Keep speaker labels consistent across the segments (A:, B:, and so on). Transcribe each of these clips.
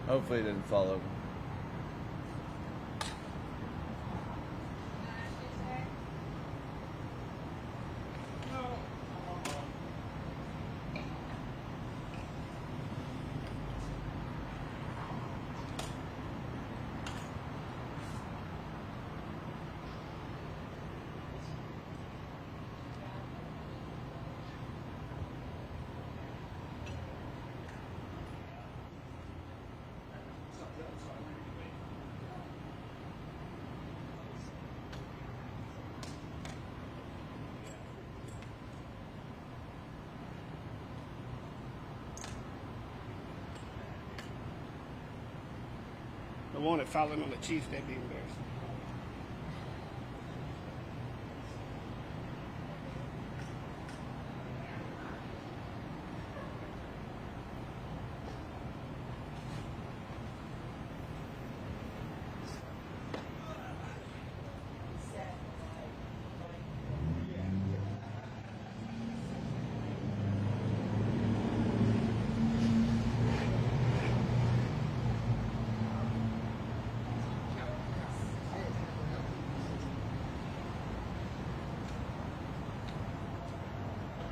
A: Hopefully it didn't fall over.
B: The one that falling on the Chiefs, they'd be embarrassed.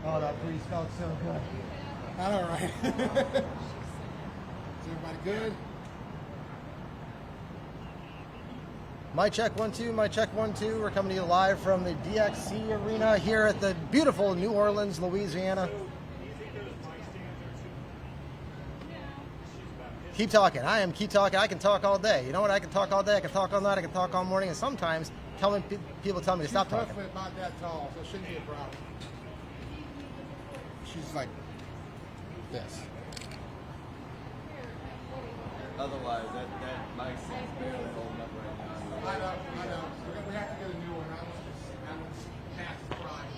C: Oh, that breeze felt so good. All right. Is everybody good? Mic check 1 2. Mic check 1 2. We're coming to you live from the DXC Arena here at the beautiful New Orleans, Louisiana. Keep talking. Keep talking. I can talk all day. You know what? I can talk all day. I can talk all night. I can talk all morning. And sometimes people tell me to stop talking.
D: She's roughly about that tall, so it shouldn't be a problem. She's like this.
A: Otherwise, that mic seat's barely holding up right now.
D: I know. We have to get a new one. I was half fried.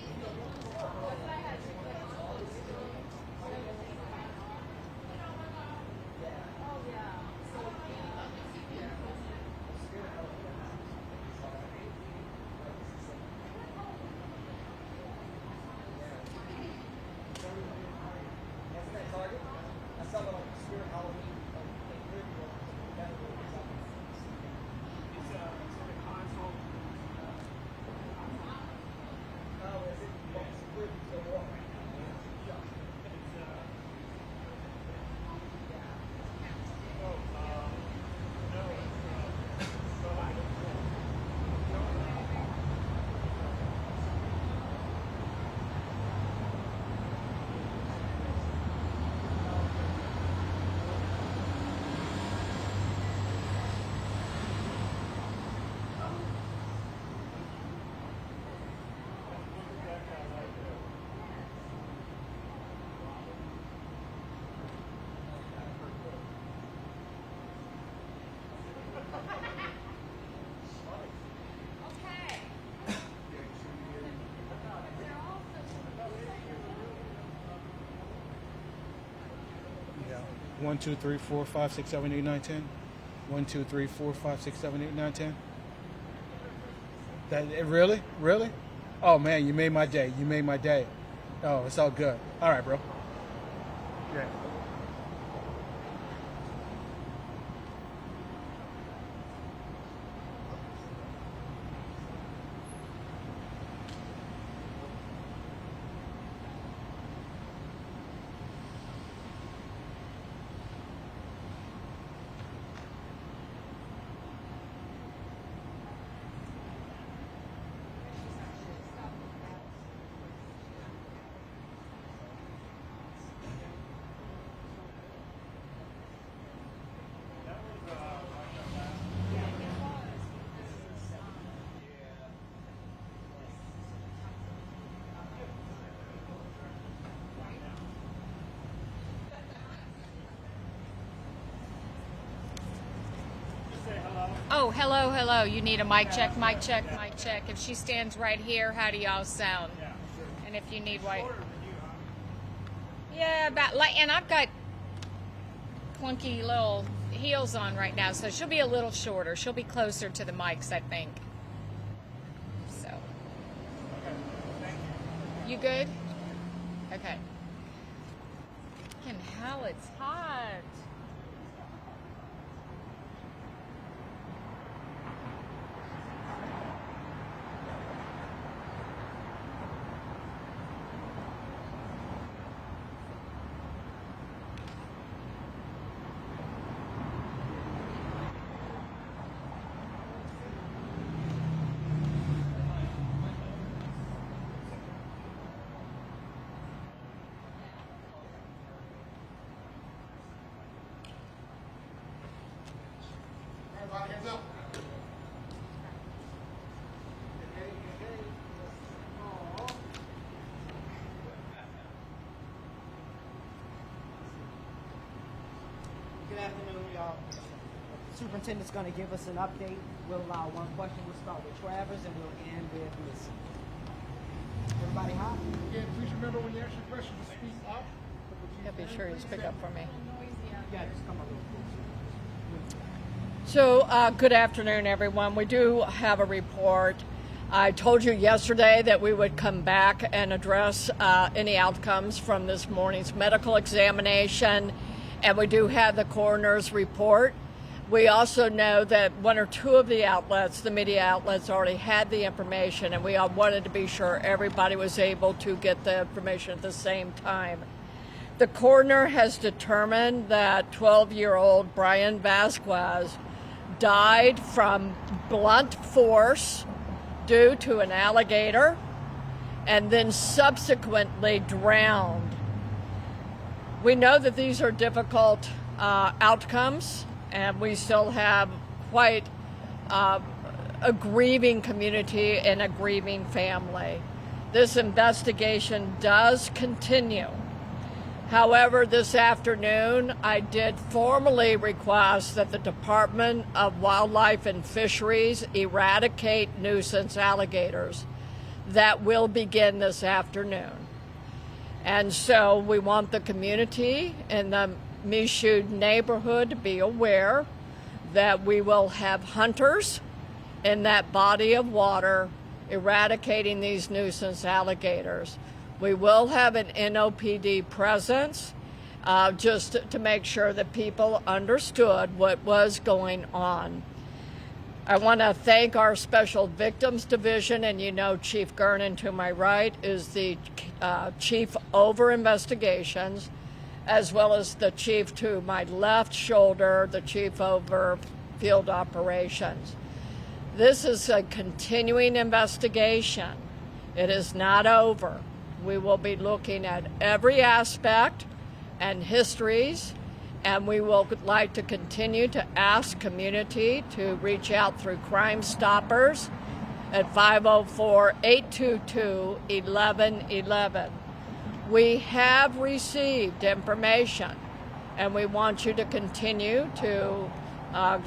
E: Yeah. 1, 2, 3, 4, 5, 6, 7, 8, 9, 10. 1, 2, 3, 4, 5, 6, 7, 8, 9, 10. Really? Really? Oh man, you made my day. You made my day. Oh, it's all good. All right, bro. Yeah.
F: Oh, hello, hello. You need a mic check, mic check, mic check. If she stands right here, how do y'all sound? And if you need white. Yeah, about like, and I've got clunky little heels on right now, so she'll be a little shorter. She'll be closer to the mics, I think. So. You good? Okay. Fucking hell, it's hot.
D: Everybody hands up.
G: Good afternoon, y'all. Superintendent's going to give us an update. We'll allow one question. We'll start with Travers and we'll end with Missy. Everybody hot?
D: Again, please remember when you ask your question to speak up.
F: Yeah, be sure you speak up for me.
G: Yeah, just come a little closer.
F: So, good afternoon, everyone. We do have a report. I told you yesterday that we would come back and address any outcomes from this morning's medical examination, and we do have the coroner's report. We also know that one or two of the outlets, the media outlets, already had the information, and we all wanted to be sure everybody was able to get the information at the same time. The coroner has determined that 12-year-old Bryan Vasquez died from blunt force due to an alligator and then subsequently drowned. We know that these are difficult outcomes, and we still have quite a grieving community and a grieving family. This investigation does continue. However, this afternoon, I did formally request that the Department of Wildlife and Fisheries eradicate nuisance alligators. That will begin this afternoon. And so we want the community in the Michoud neighborhood to be aware that we will have hunters in that body of water eradicating these nuisance alligators. We will have an NOPD presence just to make sure that people understood what was going on. I want to thank our Special Victims Division, and you know Chief Gernon to my right is the Chief over Investigations, as well as the Chief to my left shoulder, the Chief over Field Operations. This is a continuing investigation. It is not over. We will be looking at every aspect and histories, and we will like to continue to ask community to reach out through Crime Stoppers at 504-822-1111. We have received information, and we want you to continue to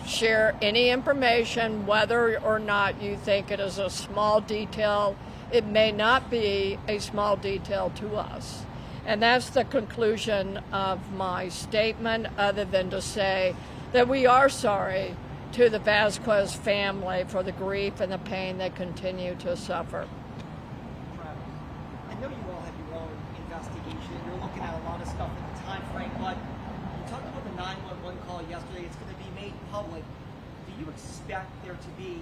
F: share any information, whether or not you think it is a small detail. It may not be a small detail to us. And that's the conclusion of my statement, other than to say that we are sorry to the Vasquez family for the grief and the pain they continue to suffer.
G: Travers, I know you all have your own investigation. You're looking at a lot of stuff in the time frame, but you talked about the 911 call yesterday. It's going to be made public. Do you expect there to be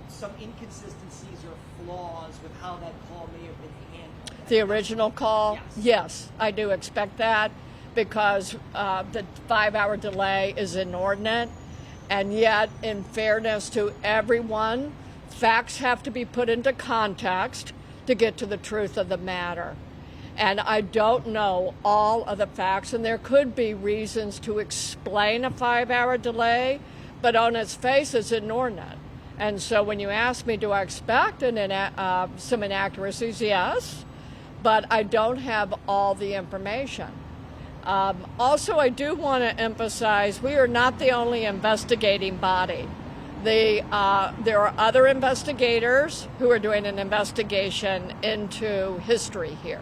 G: some inconsistencies or flaws with how that call may have been handled?
F: The original call? Yes, I do expect that, because the 5-hour delay is inordinate. And yet, in fairness to everyone, facts have to be put into context to get to the truth of the matter. And I don't know all of the facts, and there could be reasons to explain a 5-hour delay, but on its face, it's inordinate. And so when you ask me, do I expect some inaccuracies? Yes, but I don't have all the information. Also, I do want to emphasize we are not the only investigating body. There are other investigators who are doing an investigation into history here.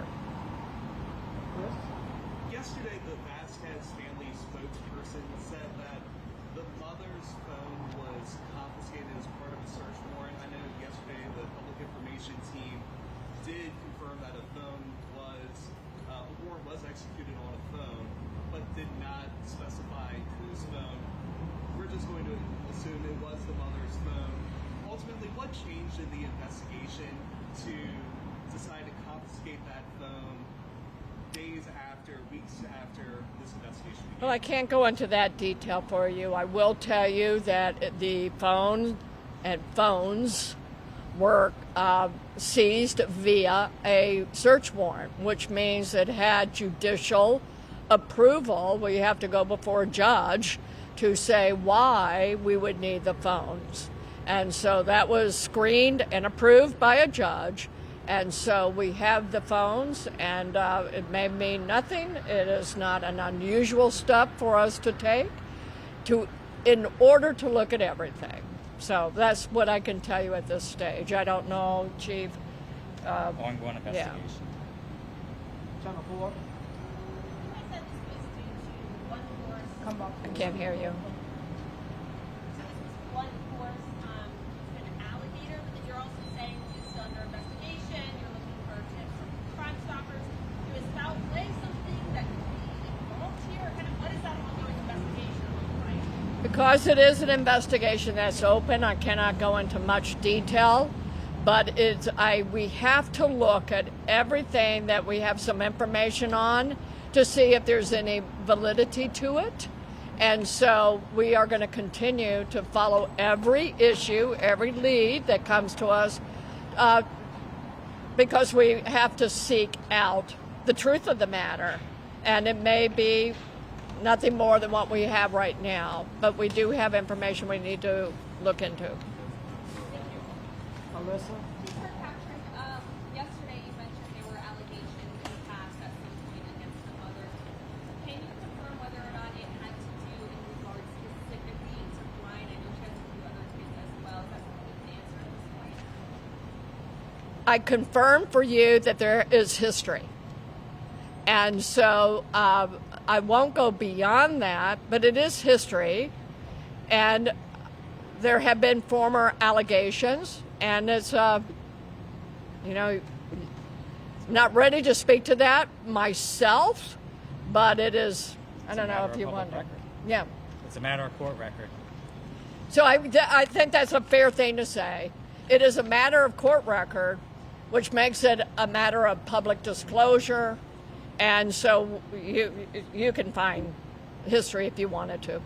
H: Yesterday, the Vasquez family spokesperson said that the mother's phone was confiscated as part of a search warrant. I know yesterday the public information team did confirm that a warrant was executed on a phone, but did not specify whose phone. We're just going to assume it was the mother's phone. Ultimately, what changed in the investigation to decide to confiscate that phone days after, weeks after this investigation began?
F: Well, I can't go into that detail for you. I will tell you that the phone and phones were seized via a search warrant, which means it had judicial approval. We have to go before a judge to say why we would need the phones. And so that was screened and approved by a judge. And so we have the phones, and it may mean nothing. It is not an unusual step for us to take in order to look at everything. So that's what I can tell you at this stage. I don't know, Chief.
I: Ongoing investigation.
G: Channel 4.
F: Come up. I can't hear you.
J: One course, it's been an alligator, but then you're also saying it's still under investigation. You're looking for tips from Crime Stoppers. Is foul play something that could be involved here? Kind of, what is that ongoing investigation look like?
F: Because it is an investigation that's open, I cannot go into much detail. But we have to look at everything that we have some information on to see if there's any validity to it. And so we are going to continue to follow every issue, every lead that comes to us, because we have to seek out the truth of the matter. And it may be nothing more than what we have right now, but we do have information we need to look into.
G: Alyssa?
J: Mr. Patrick, yesterday you mentioned there were allegations in the past at some point against the mother. Can you confirm whether or not it had to do in regards specifically to Bryan? I know she has a few other kids as well. Is that something you can answer at this point?
F: I confirm for you that there is history. And so I won't go beyond that, but it is history. And there have been former allegations, and it's, not ready to speak to that myself, but it is, I don't know if you want to. Yeah.
I: It's a matter of court record.
F: So I think that's a fair thing to say. It is a matter of court record, which makes it a matter of public disclosure. And so you can find history if you wanted to.
J: Can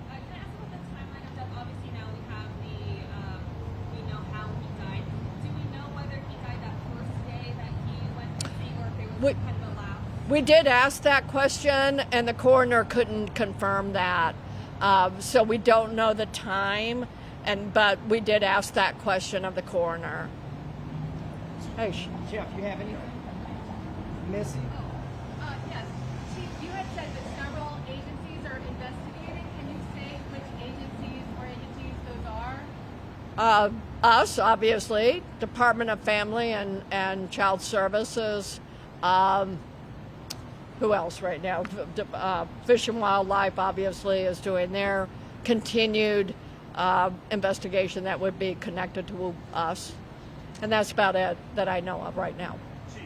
J: I ask about the timeline of death? Obviously now we know how he died. Do we know whether he died that first day that he went missing, or if there was kind of a lapse?
F: We did ask that question, and the coroner couldn't confirm that. So we don't know the time, but we did ask that question of the coroner. Hey,
G: Jeff, you have anything? Missy?
J: Yes. Chief, you had said that several agencies are investigating. Can you say which agencies or entities those are?
F: Us, obviously, Department of Family and Child Services. Who else right now? Fish and Wildlife, obviously, is doing their continued investigation that would be connected to us. And that's about it that I know of right now.
K: Chief,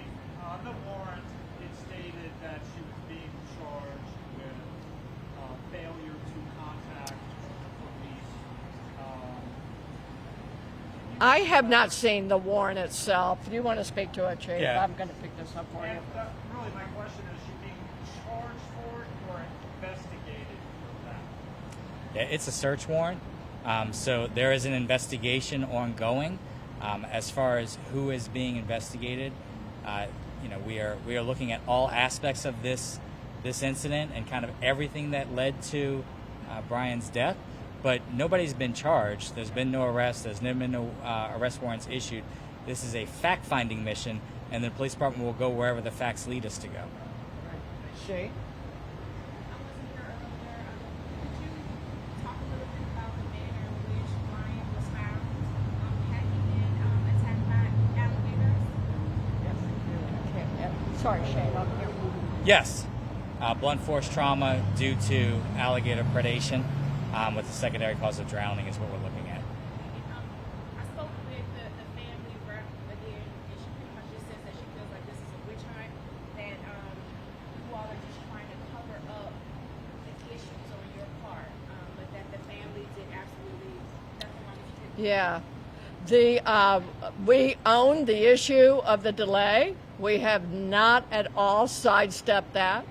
K: on the warrant, it stated that she was being charged with failure to contact police.
F: I have not seen the warrant itself. Do you want to speak to it, Chief?
I: Yeah.
F: I'm going to pick this up for you.
K: And really, my question is she being charged for it or investigated for that?
I: Yeah, it's a search warrant. So there is an investigation ongoing. As far as who is being investigated, we are looking at all aspects of this incident and kind of everything that led to Bryan's death. But nobody's been charged. There's been no arrest. There's been no arrest warrants issued. This is a fact-finding mission, and the police department will go wherever the facts lead us to go.
G: Shay?
J: I wasn't here earlier. Could you talk a little bit about the manner in which Bryan was found? Had he been attacked by alligators?
F: Sorry, Shane, up here.
I: Yes, blunt force trauma due to alligator predation with the secondary cause of drowning is what we're looking at.
J: I spoke with the family rep again, and she pretty much just says that she feels like this is a witch hunt, that you all are just trying to cover up the issues on your part, but that the family did absolutely nothing wrong with you.
F: Yeah. We own the issue of the delay. We have not at all sidestepped that.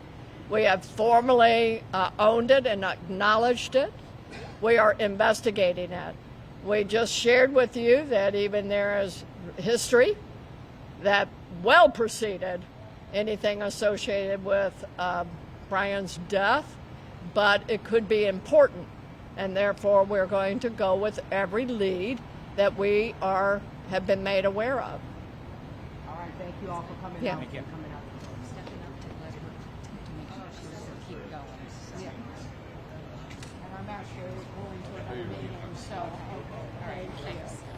F: We have formally owned it and acknowledged it. We are investigating it. We just shared with you that even there is history that well preceded anything associated with Bryan's death, but it could be important and therefore we're going to go with every lead that we have been made aware of.
G: All right, thank you all for coming
F: Yeah.
G: out.
F: Thank you.
G: Coming out.
J: Stepping up to let her to make sure she's going to keep going. So.
G: Yeah.
J: And I'm actually going to another meeting, so okay, thank you.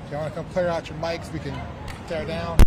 L: If you want to come clear out your mics, we can tear down.